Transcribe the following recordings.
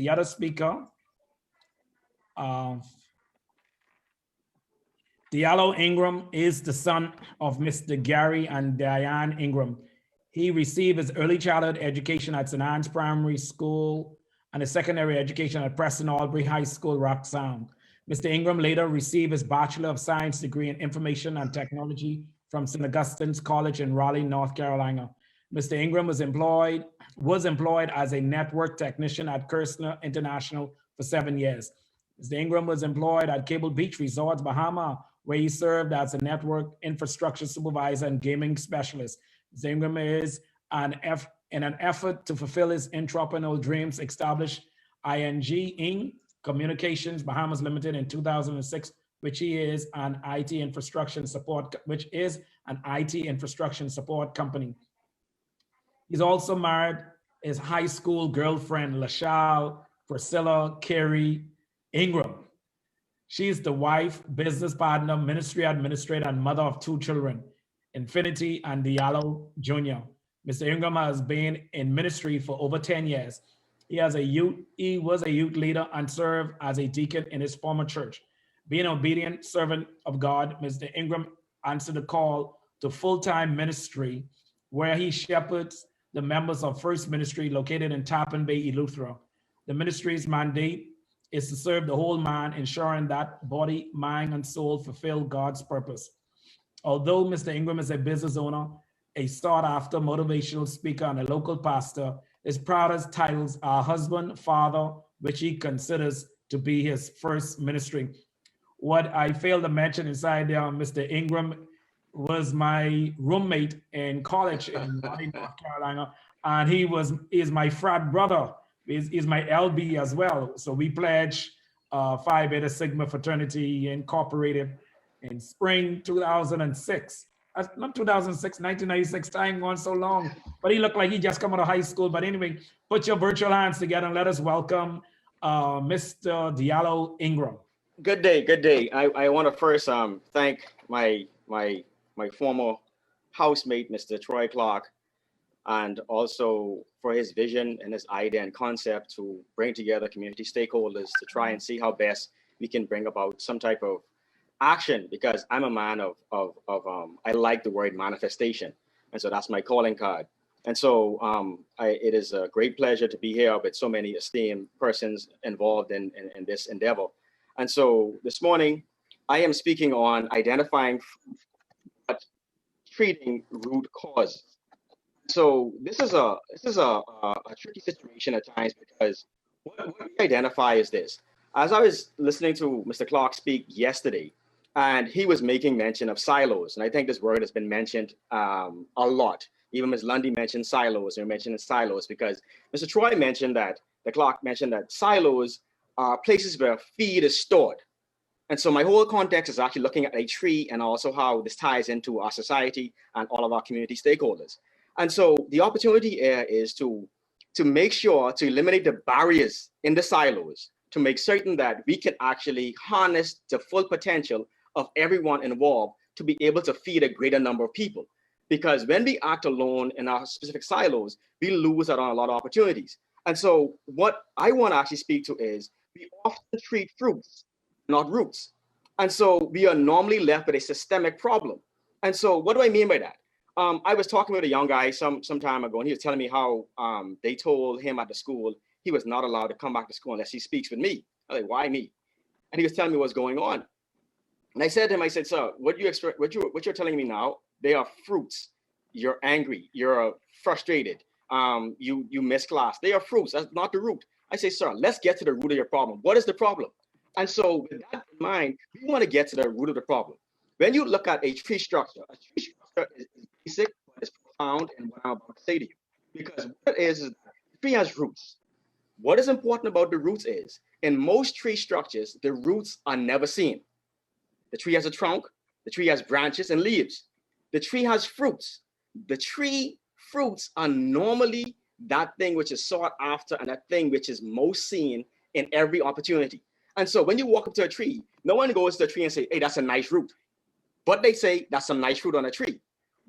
The other speaker, Diallo Ingraham is the son of Mr. Gary and Diane Ingraham. He received his early childhood education at St. Anne's Primary School and his secondary education at Preston Albury High School, Rock Sound. Mr. Ingraham later received his Bachelor of Science degree in Information and Technology from St. Augustine's College in Raleigh, North Carolina. Mr. Ingraham was employed as a network technician at Kirshner International for 7 years. Mr. Ingraham was employed at Cable Beach Resorts, Bahama, where he served as a network infrastructure supervisor and gaming specialist. Mr. Ingraham is in an effort to fulfill his entrepreneurial dreams, established ING Inc. Communications Bahamas Limited in 2006, which is an IT infrastructure support company. He's also married his high school girlfriend, LaShalle Priscilla Carey Ingraham. She's the wife, business partner, ministry administrator, and mother of 2 children, Infinity and Diallo Jr. Mr. Ingraham has been in ministry for over 10 years. He was a youth leader and served as a deacon in his former church. Being an obedient servant of God, Mr. Ingraham answered the call to full-time ministry, where he shepherds the members of First Ministry located in Tappan Bay, Eleuthera. The ministry's mandate is to serve the whole man, ensuring that body, mind, and soul fulfill God's purpose. Although Mr. Ingraham is a business owner, a sought-after motivational speaker, and a local pastor, his proudest titles are husband, father, which he considers to be his first ministry. What I failed to mention inside there, Mr. Ingraham was my roommate in college in Raleigh, North Carolina, and he is my frat brother. He's my LB as well. So we pledged Phi Beta Sigma Fraternity Incorporated in spring 2006. Not 2006, 1996, time gone so long. But he looked like he just come out of high school. But anyway, put your virtual hands together and let us welcome Mr. Diallo Ingraham. Good day, good day. I want to first thank my former housemate, Mr. Troy Clark, and also for his vision and his idea and concept to bring together community stakeholders to try and see how best we can bring about some type of action, because I'm a man of I like the word manifestation, and so that's my calling card. And so it is a great pleasure to be here with so many esteemed persons involved in this endeavor. And so this morning, I am speaking on identifying but treating root cause. So this is a tricky situation at times, because what we identify is this. As I was listening to Mr. Clark speak yesterday, and he was making mention of silos, and I think this word has been mentioned a lot. Even Ms. Lundy mentioned silos, and mentioned silos because Mr. Troy mentioned that, the Clark mentioned that silos are places where feed is stored. And so my whole context is actually looking at a tree and also how this ties into our society and all of our community stakeholders. And so the opportunity here is to make sure to eliminate the barriers in the silos, to make certain that we can actually harness the full potential of everyone involved to be able to feed a greater number of people. Because when we act alone in our specific silos, we lose out on a lot of opportunities. And so what I want to actually speak to is we often treat fruits, not roots. And so we are normally left with a systemic problem. And so what do I mean by that? I was talking with a young guy some time ago, and he was telling me how they told him at the school he was not allowed to come back to school unless he speaks with me. I was like, why me? And he was telling me what's going on. And I said to him, I said, sir, what you're telling me now, they are fruits. You're angry, you're frustrated, you miss class. They are fruits, that's not the root. I say, sir, let's get to the root of your problem. What is the problem? And so with that in mind, we want to get to the root of the problem. When you look at a tree structure is basic, but it's profound in what I'm about to say to you. Because what it is the tree has roots. What is important about the roots is, in most tree structures, the roots are never seen. The tree has a trunk, the tree has branches and leaves. The tree has fruits. The tree fruits are normally that thing which is sought after and that thing which is most seen in every opportunity. And so when you walk up to a tree, no one goes to the tree and say, hey, that's a nice root. But they say that's some nice fruit on a tree.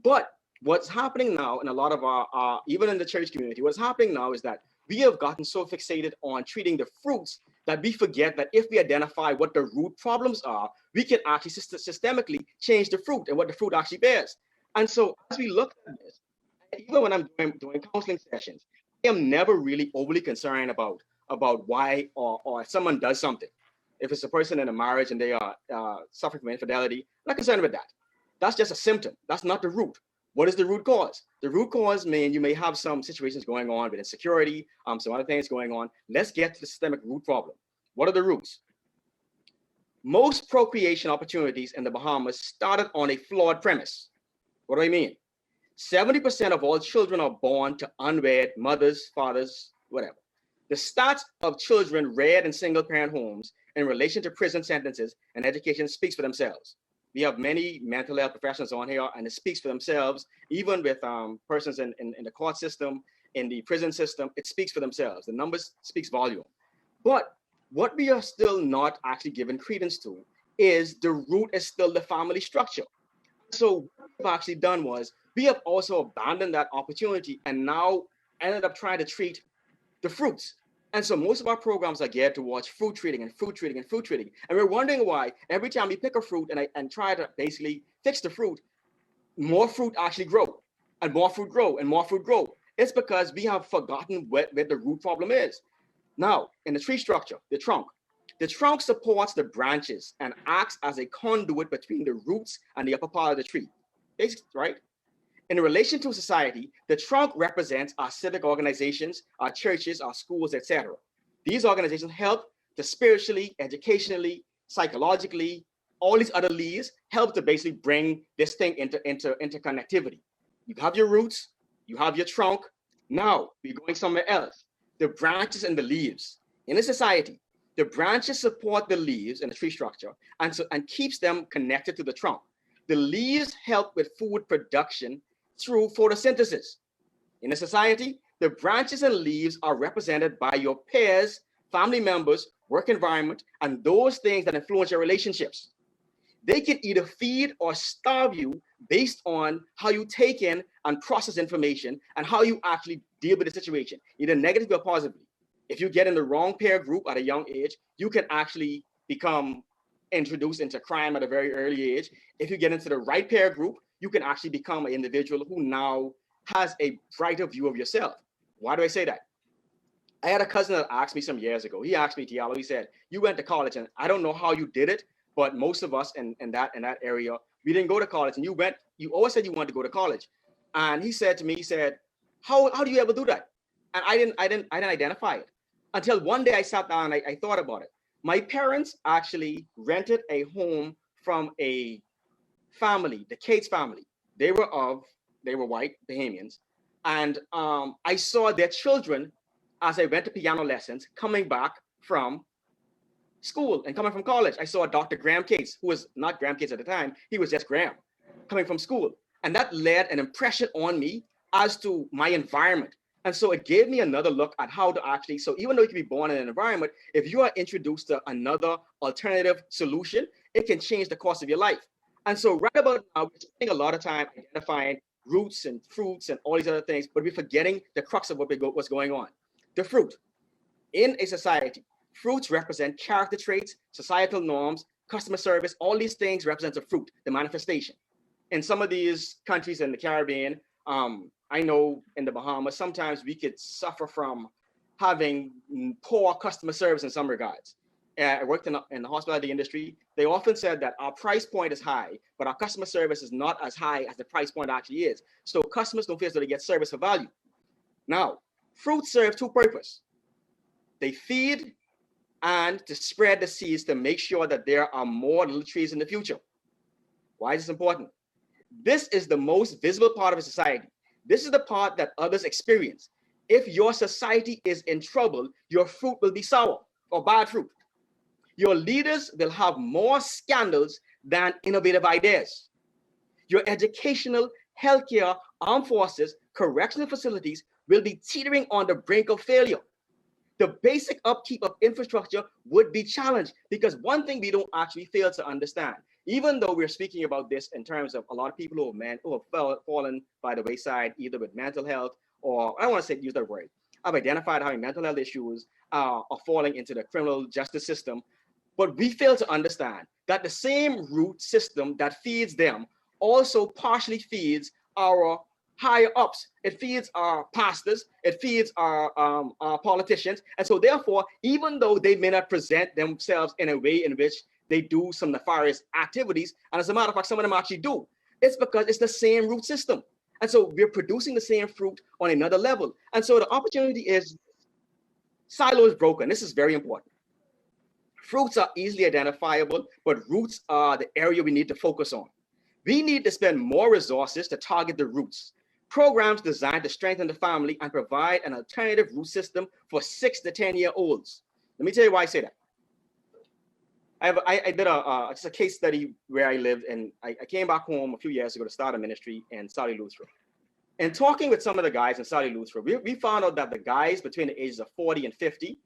But what's happening now in a lot of our even in the church community, what's happening now is that we have gotten so fixated on treating the fruits that we forget that if we identify what the root problems are, we can actually systemically change the fruit and what the fruit actually bears. And so as we look at this, even when I'm doing counseling sessions, I am never really overly concerned about why or if someone does something. If it's a person in a marriage and they are suffering from infidelity, I'm not concerned with that. That's just a symptom. That's not the root. What is the root cause? The root cause mean you may have some situations going on with insecurity, some other things going on. Let's get to the systemic root problem. What are the roots? Most procreation opportunities in the Bahamas started on a flawed premise. What do I mean? 70% of all children are born to unwed mothers, fathers, whatever. The stats of children reared in single parent homes in relation to prison sentences and education speaks for themselves. We have many mental health professionals on here, and it speaks for themselves, even with persons in the court system, in the prison system, it speaks for themselves. The numbers speaks volume. But what we are still not actually given credence to is the root is still the family structure. So what we've actually done was we have also abandoned that opportunity and now ended up trying to treat the fruits. And so most of our programs are geared towards fruit treating and fruit treating and fruit treating. And we're wondering why every time we pick a fruit and try to basically fix the fruit, more fruit actually grow and more fruit grow and more fruit grow. It's because we have forgotten where the root problem is. Now, in the tree structure, the trunk supports the branches and acts as a conduit between the roots and the upper part of the tree. Basically, right? In relation to society, the trunk represents our civic organizations, our churches, our schools, etc. These organizations help to spiritually, educationally, psychologically, all these other leaves help to basically bring this thing into connectivity. You have your roots, you have your trunk. Now we're going somewhere else. The branches and the leaves. In a society, the branches support the leaves in the tree structure and keeps them connected to the trunk. The leaves help with food production through photosynthesis. In a society, the branches and leaves are represented by your peers, family members, work environment, and those things that influence your relationships. They can either feed or starve you based on how you take in and process information and how you actually deal with the situation, either negatively or positively. If you get in the wrong peer group at a young age, you can actually become introduced into crime at a very early age. If you get into the right peer group, you can actually become an individual who now has a brighter view of yourself. Why do I say that? I had a cousin that asked me some years ago. He asked me, Diallo, he said, you went to college and I don't know how you did it, but most of us in that area, we didn't go to college and you always said you wanted to go to college. And he said to me, he said, how do you ever do that? And I didn't identify it until one day I sat down and I thought about it. My parents actually rented a home from a family, the Cates family. They were white Bahamians. And I saw their children as I went to piano lessons coming back from school and coming from college. I saw Dr. Graham Cates, who was not Graham Cates at the time, he was just Graham, coming from school. And that led an impression on me as to my environment. And so it gave me another look at how to actually, so even though you can be born in an environment, if you are introduced to another alternative solution, it can change the course of your life. And so right about now, we're spending a lot of time identifying roots and fruits and all these other things, but we're forgetting the crux of what's going on. The fruit. In a society, fruits represent character traits, societal norms, customer service, all these things represent a fruit, the manifestation. In some of these countries in the Caribbean, I know in the Bahamas, sometimes we could suffer from having poor customer service in some regards. I worked in the hospitality industry. They often said that our price point is high, but our customer service is not as high as the price point actually is. So customers don't feel as though they get service for value. Now, fruits serve two purposes. They feed and to spread the seeds to make sure that there are more little trees in the future. Why is this important? This is the most visible part of a society. This is the part that others experience. If your society is in trouble, your fruit will be sour or bad fruit. Your leaders will have more scandals than innovative ideas. Your educational, healthcare, armed forces, correctional facilities will be teetering on the brink of failure. The basic upkeep of infrastructure would be challenged because one thing we don't actually fail to understand, even though we're speaking about this in terms of a lot of people who have fallen by the wayside, either with mental health or I don't want to say use that word. have identified having mental health issues, are falling into the criminal justice system. But we fail to understand that the same root system that feeds them also partially feeds our higher ups. It feeds our pastors, it feeds our politicians. And so therefore, even though they may not present themselves in a way in which they do some nefarious activities, and as a matter of fact, some of them actually do, it's because it's the same root system. And so we're producing the same fruit on another level. And so the opportunity is silo is broken. This is very important. Fruits are easily identifiable, but roots are the area we need to focus on. We need to spend more resources to target the roots. Programs designed to strengthen the family and provide an alternative root system for 6 to 10-year-olds. Let me tell you why I say that. I did just a case study where I lived, and I came back home a few years ago to start a ministry in Saudi Luthra. And talking with some of the guys in Saudi Luthra, we found out that the guys between the ages of 40 and 50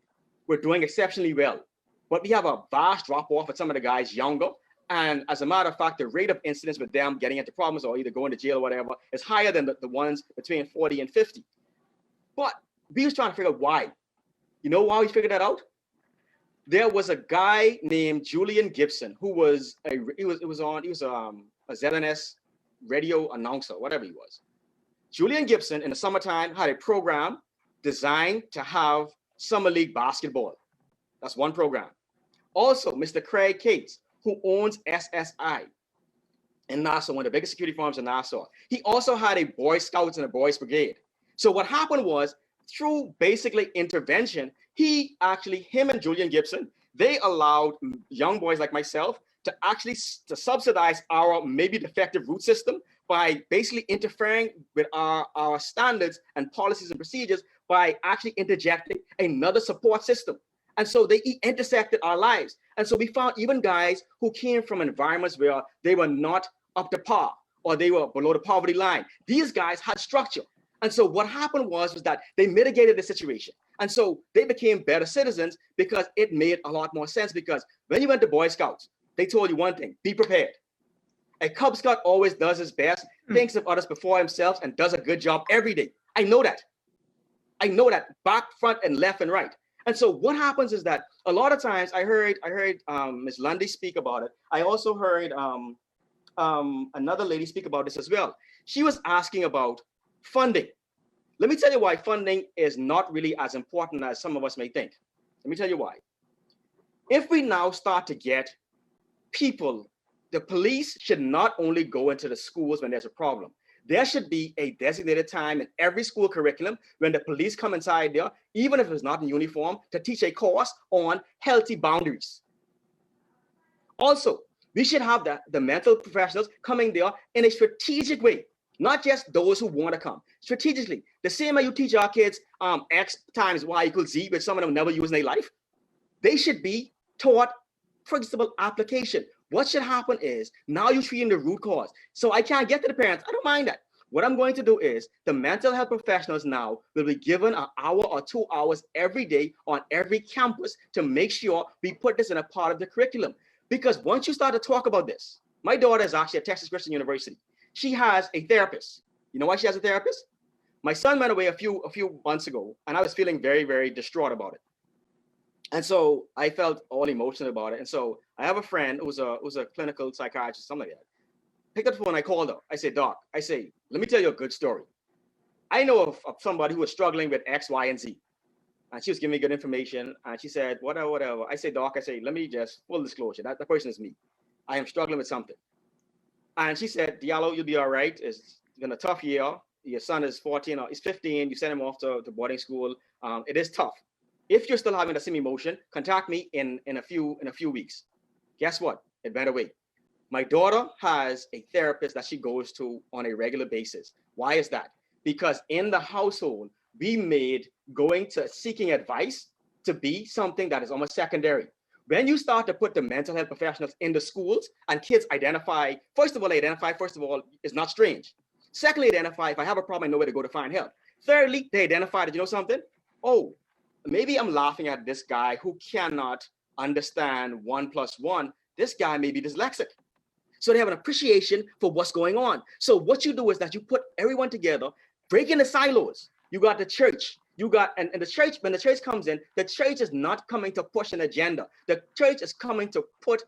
were doing exceptionally well. But we have a vast drop off with some of the guys younger. And as a matter of fact, the rate of incidents with them getting into problems or either going to jail or whatever is higher than the ones between 40 and 50. But we was trying to figure out why. You know why we figured that out? There was a guy named Julian Gibson who was a ZNS radio announcer, whatever he was. Julian Gibson in the summertime had a program designed to have summer league basketball. That's one program. Also, Mr. Craig Cates, who owns SSI in Nassau, one of the biggest security firms in Nassau. He also had a Boy Scouts and a Boys Brigade. So what happened was, through basically intervention, him and Julian Gibson, they allowed young boys like myself to actually subsidize our maybe defective root system by basically interfering with our standards and policies and procedures by actually interjecting another support system. And so they intersected our lives. And so we found even guys who came from environments where they were not up to par or they were below the poverty line. These guys had structure. And so what happened was that they mitigated the situation. And so they became better citizens because it made a lot more sense, because when you went to Boy Scouts, they told you one thing: be prepared. A Cub Scout always does his best, thinks of others before himself, and does a good job every day. I know that. I know that back, front, and left and right. And so what happens is that a lot of times I heard Ms. Lundy speak about it. I also heard another lady speak about this as well. She was asking about funding. Let me tell you why funding is not really as important as some of us may think. Let me tell you why. If we now start to get people, the police should not only go into the schools when there's a problem. There should be a designated time in every school curriculum when the police come inside there, even if it's not in uniform, to teach a course on healthy boundaries. Also, we should have the mental professionals coming there in a strategic way, not just those who want to come. Strategically, the same way you teach our kids X times Y equals Z, which some of them never use in their life, they should be taught, for example, application. What should happen is now you're treating the root cause. So I can't get to the parents. I don't mind that. What I'm going to do is the mental health professionals now will be given an hour or 2 hours every day on every campus to make sure we put this in a part of the curriculum. Because once you start to talk about this, my daughter is actually at Texas Christian University. She has a therapist. You know why she has a therapist? My son went away a few months ago, and I was feeling very, very distraught about it. And so I felt all emotional about it. And so I have a friend who's a clinical psychiatrist, something like that. Picked up the phone, I called her. I said, Doc, I say, let me tell you a good story. I know of somebody who was struggling with X, Y, and Z. And she was giving me good information. And she said, whatever. I said, Doc, I say, let me just full disclosure. That the person is me. I am struggling with something. And she said, Diallo, you'll be all right. It's been a tough year. Your son is 14 or he's 15. You send him off to boarding school. It is tough. If you're still having the same emotion, contact me in a few weeks. Guess what? It went away. My daughter has a therapist that she goes to on a regular basis. Why is that? Because in the household, we made going to seeking advice to be something that is almost secondary. When you start to put the mental health professionals in the schools and kids identify, first of all, is not strange. Secondly, identify, if I have a problem, I know where to go to find help. Thirdly, they identify that, you know something? Oh, maybe I'm laughing at this guy who cannot understand 1 + 1. This guy may be dyslexic. So they have an appreciation for what's going on. So what you do is that you put everyone together, break into silos. You got the church, You got, and the church, when the church comes in, the church is not coming to push an agenda. The church is coming to put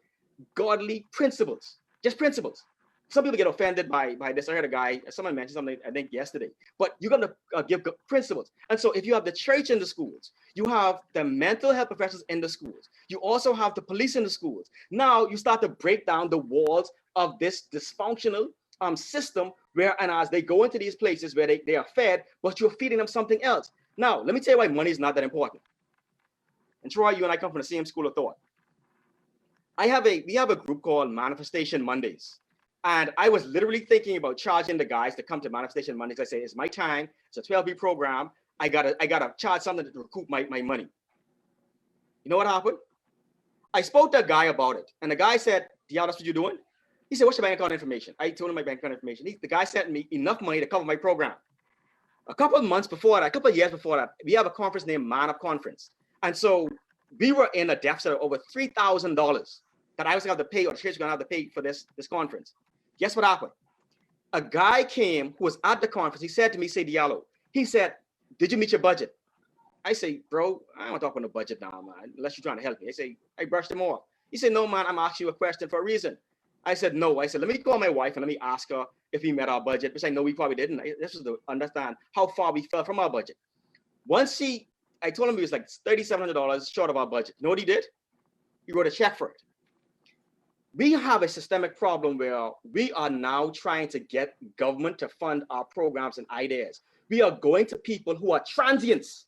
godly principles, just principles. Some people get offended by this. I heard a guy, someone mentioned something, I think yesterday, but you got to give principles. And so if you have the church in the schools, you have the mental health professionals in the schools, you also have the police in the schools. Now you start to break down the walls of this dysfunctional system where, and as they go into these places where they are fed, but you're feeding them something else. Now, let me tell you why money is not that important. And Troy, you and I come from the same school of thought. We have a group called Manifestation Mondays. And I was literally thinking about charging the guys to come to Manifestation Mondays. I say, it's my time. It's a 12-week program. I gotta charge something to recoup my money. You know what happened? I spoke to a guy about it. And the guy said, Diallo, that's what you're doing? He said, what's your bank account information? I told him my bank account information. The guy sent me enough money to cover my program. A couple of years before that, we have a conference named Man Up Conference. And so we were in a deficit of over $3,000 that I was going to have to pay, or the church was going to have to pay for this conference. Guess what happened? A guy came who was at the conference. He said to me, Diallo, he said, did you meet your budget? I say, bro, I don't talk about the budget now, man, unless you're trying to help me. I brushed him off. He said, no, man, I'm asking you a question for a reason. I said, no. I said, let me call my wife and let me ask her if we met our budget, which I know we probably didn't. This was to understand how far we fell from our budget. I told him he was like $3,700 short of our budget. You know what he did? He wrote a check for it. We have a systemic problem where we are now trying to get government to fund our programs and ideas. We are going to people who are transients.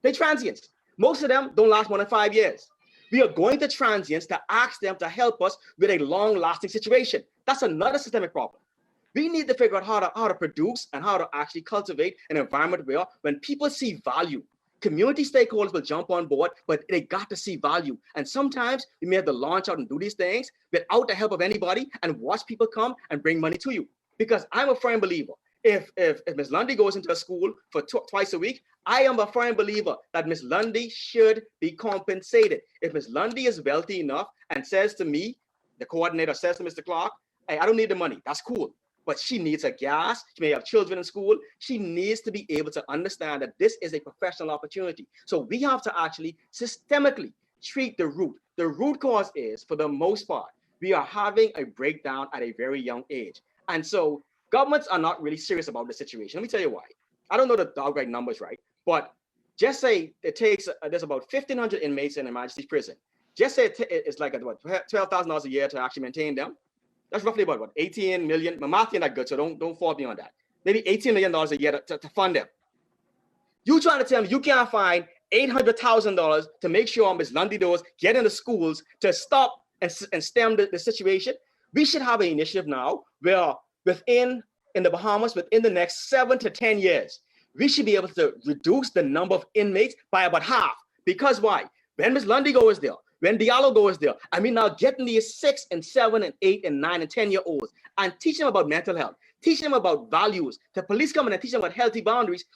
They're transients. Most of them don't last more than 5 years. We are going to transients to ask them to help us with a long-lasting situation. That's another systemic problem. We need to figure out how to produce and how to actually cultivate an environment where when people see value, community stakeholders will jump on board, but they got to see value. And sometimes we may have to launch out and do these things without the help of anybody and watch people come and bring money to you. Because I'm a firm believer, if Ms. Lundy goes into a school for twice a week, I am a firm believer that Ms. Lundy should be compensated. If Ms. Lundy is wealthy enough and says to me, the coordinator says to Mr. Clark, hey, I don't need the money, that's cool. But she needs a gas, she may have children in school. She needs to be able to understand that this is a professional opportunity. So we have to actually systemically treat the root. The root cause is, for the most part, we are having a breakdown at a very young age. And so governments are not really serious about the situation. Let me tell you why. I don't know the outright numbers, right? But just say it takes, there's about 1,500 inmates in a Majesty's prison. Just say it's like $12,000 a year to actually maintain them. That's roughly about 18 million. My math ain't that good, so don't fault me on that. Maybe $18 million a year to fund them. You trying to tell me you can't find $800,000 to make sure Ms. Lundy does get into schools to stop and stem the situation? We should have an initiative now where in the Bahamas, within the next 7 to 10 years, we should be able to reduce the number of inmates by about half. Because why? When Ms. Lundy goes there, when Diallo goes there, I mean, now getting these 6 and 7 and 8 and 9 and 10-year-olds and teach them about mental health, teach them about values. The police come in and teach them about healthy boundaries.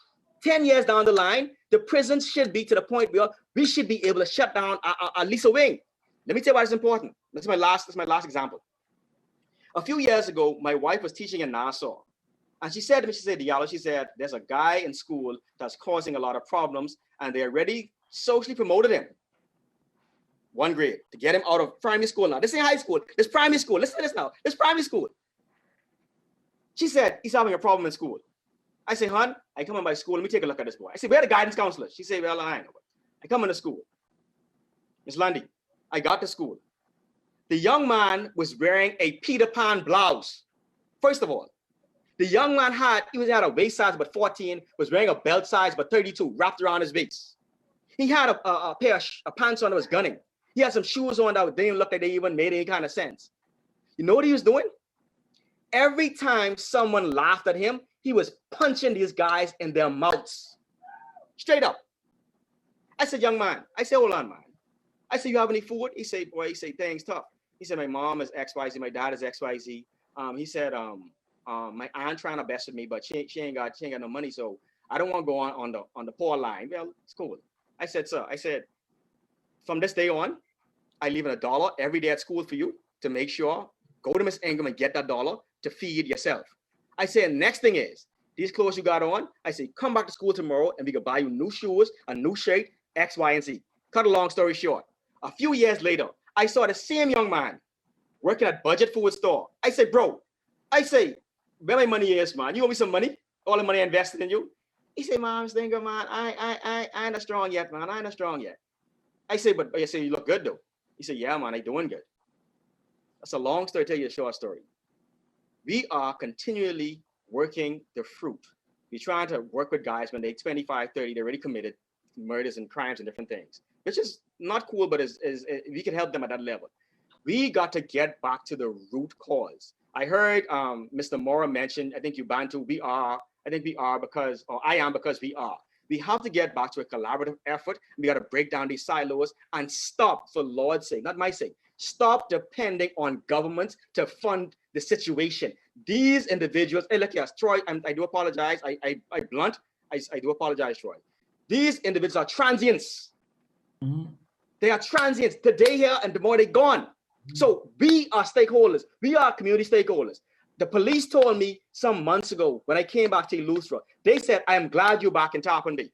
10 years down the line, the prisons should be to the point where we should be able to shut down at least a wing. Let me tell you why it's important. This is my last example. A few years ago, my wife was teaching in Nassau. And she said to me, Diallo, she said, there's a guy in school that's causing a lot of problems, and they already socially promoted him. 1 grade to get him out of primary school now. This ain't high school. This primary school. Listen to this now. This primary school. She said, he's having a problem in school. I say, hon, I come in my school. Let me take a look at this boy. I say, where are the guidance counselors? She said, well, I know. I come into school. Miss Lundy, I got to school. The young man was wearing a Peter Pan blouse. First of all, the young man had a waist size about 14, was wearing a belt size about 32 wrapped around his waist. He had a pair of pants on that was gunning. He had some shoes on that didn't look like they even made any kind of sense. You know what he was doing? Every time someone laughed at him, he was punching these guys in their mouths. Straight up. I said, young man, I said, hold on, man. I said, you have any food? He said, boy, things tough. He said, my mom is XYZ, my dad is XYZ. He said, my aunt trying her best with me, but she ain't got no money, so I don't want to go on the poor line. Well, it's cool. I said, sir, from this day on, I leave $1 every day at school for you to make sure, go to Miss Ingram and get that $1 to feed yourself. I said, next thing is, these clothes you got on, I say, come back to school tomorrow and we can buy you new shoes, a new shirt, X, Y, and Z. Cut a long story short. A few years later, I saw the same young man working at budget food store. I say, bro, I say, where my money is, man? You owe me some money? All the money I invested in you? He say, man, Stinger, man, I ain't as strong yet, man. I ain't as strong yet. I say, but I say, you look good though. He said, yeah, man, I doing good. That's a long story, tell you a short story. We are continually working the fruit. We're trying to work with guys when they're 25, 30, they're already committed murders and crimes and different things, which is not cool, but we can help them at that level. We got to get back to the root cause. I heard Mr. Mora mention, I think you Bantu, I think we are because, or I am because we are. We have to get back to a collaborative effort. We got to break down these silos and stop, for Lord's sake, not my sake, stop depending on governments to fund the situation. These individuals, hey, look, yes, Troy, I do apologize. I do apologize, Troy. These individuals are transients. Mm-hmm. They are transients. Today here and tomorrow they're gone. Mm-hmm. So we are stakeholders. We are community stakeholders. The police told me some months ago when I came back to Lustra, they said, I am glad you're back in Tarpon Bay.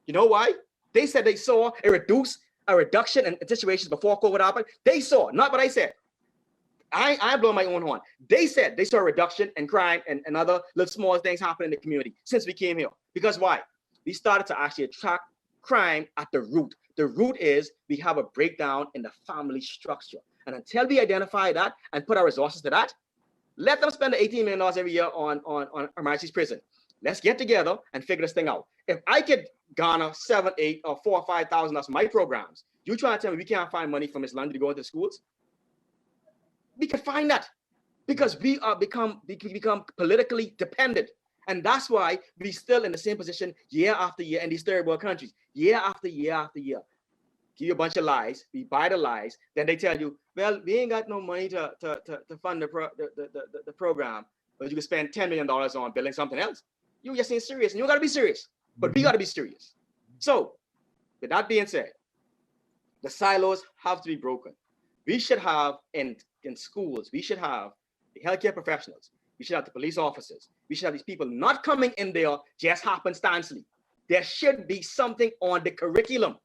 You know why? They said they saw a reduction in situations before COVID happened. They saw, not what I said. I blow my own horn. They said they saw a reduction in crime and other little small things happen in the community since we came here. Because why? We started to actually attract crime at the root. The root is we have a breakdown in the family structure. And until we identify that and put our resources to that, let them spend the $18 million every year on Emergency's prison. Let's get together and figure this thing out. If I could garner 7, 8, or 4 or 5,000 of my programs, you trying to tell me we can't find money from Miss London to go into schools? We can find that because we become politically dependent. And that's why we still in the same position year after year in these third world countries, year after year after year. Give you a bunch of lies, we buy the lies, then they tell you, well, we ain't got no money to fund the program, but you can spend $10 million on building something else. You just ain't serious, and you gotta be serious, but we gotta be serious. So, with that being said, the silos have to be broken. We should have in schools, we should have the healthcare professionals, we should have the police officers, we should have these people not coming in there just happenstancely. There should be something on the curriculum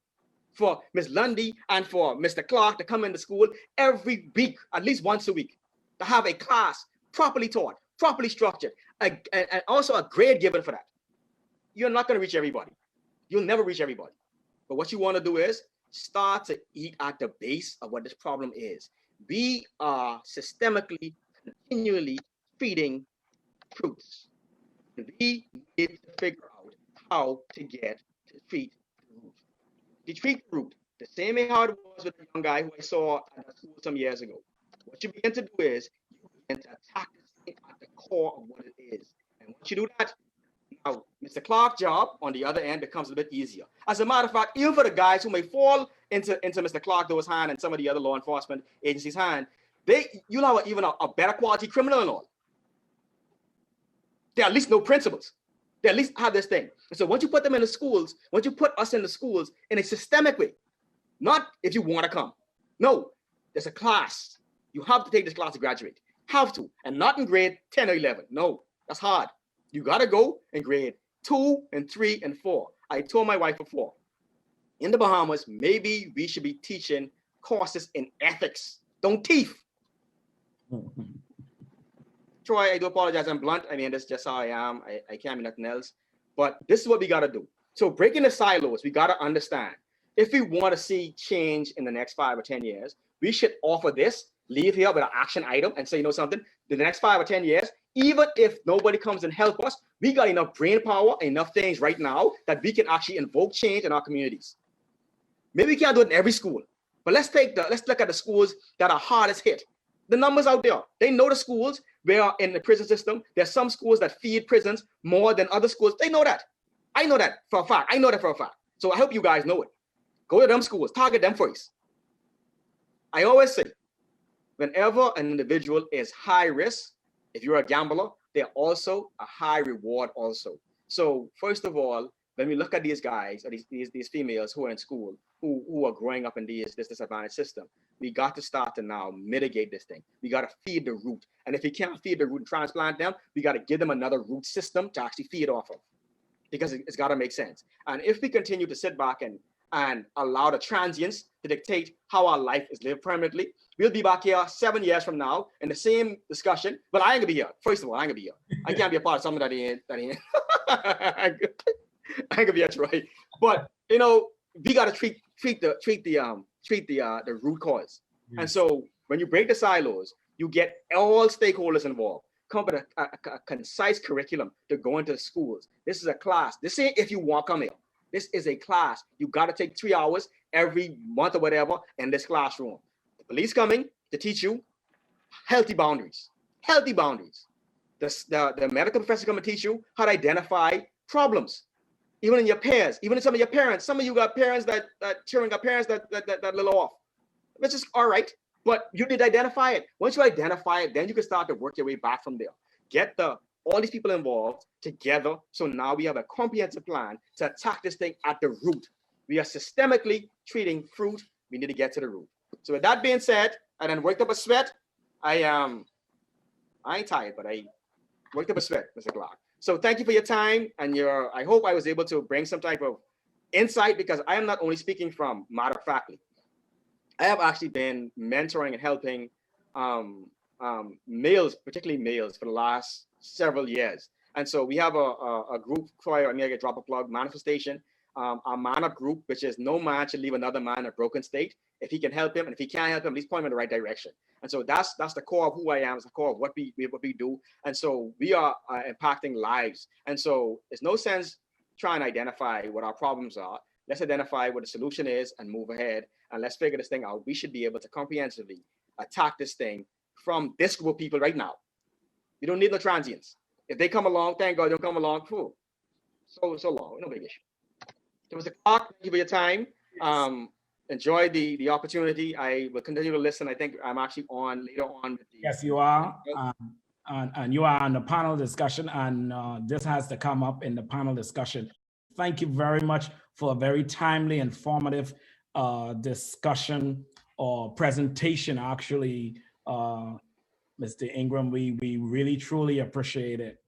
for Ms. Lundy and for Mr. Clark to come into school every week, at least once a week, to have a class properly taught, properly structured, and also a grade given for that. You're not going to reach everybody. You'll never reach everybody. But what you want to do is start to eat at the base of what this problem is. We are systemically, continually feeding fruits. We need to figure out how to get to feed the root. To treat the root, the same way how it was with the young guy who I saw at the school some years ago. What you begin to do is you begin to attack this thing at the core of what it is. And once you do that, now Mr. Clark's job on the other end becomes a bit easier. As a matter of fact, even for the guys who may fall into Mr. Clark's hand and some of the other law enforcement agencies' hand, you'll have even a better quality criminal and all. They at least know principles. They at least have this thing. And so once you put them in the schools, once you put us in the schools in a systemic way, not if you want to come. No, there's a class. You have to take this class to graduate. Have to. And not in grade 10 or 11. No, that's hard. You got to go in grade 2 and 3 and 4. I told my wife before, in the Bahamas, maybe we should be teaching courses in ethics. Don't thief. Troy, I do apologize. I'm blunt. I mean, that's just how I am. I can't be nothing else. But this is what we got to do. So breaking the silos, we got to understand. If we want to see change in the next 5 or 10 years, we should offer this, leave here with an action item and say, you know something, in the next 5 or 10 years, even if nobody comes and help us, we got enough brain power, enough things right now that we can actually invoke change in our communities. Maybe we can't do it in every school, but let's look at the schools that are hardest hit. The numbers out there, they know the schools where in the prison system, there's some schools that feed prisons more than other schools. They know that. I know that for a fact. I know that for a fact. So I hope you guys know it. Go to them schools, target them first. I always say, whenever an individual is high risk, if you're a gambler, they're also a high reward also. So first of all, when we look at these guys, or these females who are in school, who are growing up in this disadvantaged system, we got to start to now mitigate this thing. We got to feed the root. And if we can't feed the root and transplant them, we got to give them another root system to actually feed off of, because it's got to make sense. And if we continue to sit back and allow the transients to dictate how our life is lived permanently, we'll be back here 7 years from now in the same discussion. But I ain't gonna be here. First of all, I ain't gonna be here. I can't be a part of something that ain't. I ain't gonna be here, Troy. But you know, we gotta treat the root cause. Yes. And so when you break the silos, you get all stakeholders involved. Come up with a concise curriculum to go into the schools. This is a class. This ain't if you want to come here. This is a class. You got to take 3 hours every month or whatever in this classroom. The police coming to teach you healthy boundaries. Healthy boundaries. The medical professor coming to teach you how to identify problems. Even in your peers, even in some of your parents. Some of you got parents that children got parents that little off. Which is all right. But you did identify it. Once you identify it, then you can start to work your way back from there. Get all these people involved together. So now we have a comprehensive plan to attack this thing at the root. We are systemically treating fruit. We need to get to the root. So with that being said, I then worked up a sweat. I ain't tired, but I worked up a sweat, Mr. Clark. So thank you for your time. And I hope I was able to bring some type of insight, because I am not only speaking from matter of factly. I have actually been mentoring and helping males, particularly males, for the last several years. And so we have a group, Troy, I'm going to drop a plug, Manifestation, our Man Up group, which is no man should leave another man in a broken state. If he can help him, and if he can't help him, at least point him in the right direction. And so that's the core of who I am, it's the core of what we do. And so we are impacting lives. And so there's no sense trying to identify what our problems are. Let's identify what the solution is and move ahead. And let's figure this thing out. We should be able to comprehensively attack this thing from this group of people right now. We don't need no transients. If they come along, thank God they don't come along. Cool. So long, no big issue. So Mr. Clark, thank you for your time. Enjoy the opportunity. I will continue to listen. I think I'm actually on later on. With the, yes, you are. And you are on the panel discussion, and this has to come up in the panel discussion. Thank you very much for a very timely, informative discussion or presentation, actually, Mr. Ingraham. We really, truly appreciate it.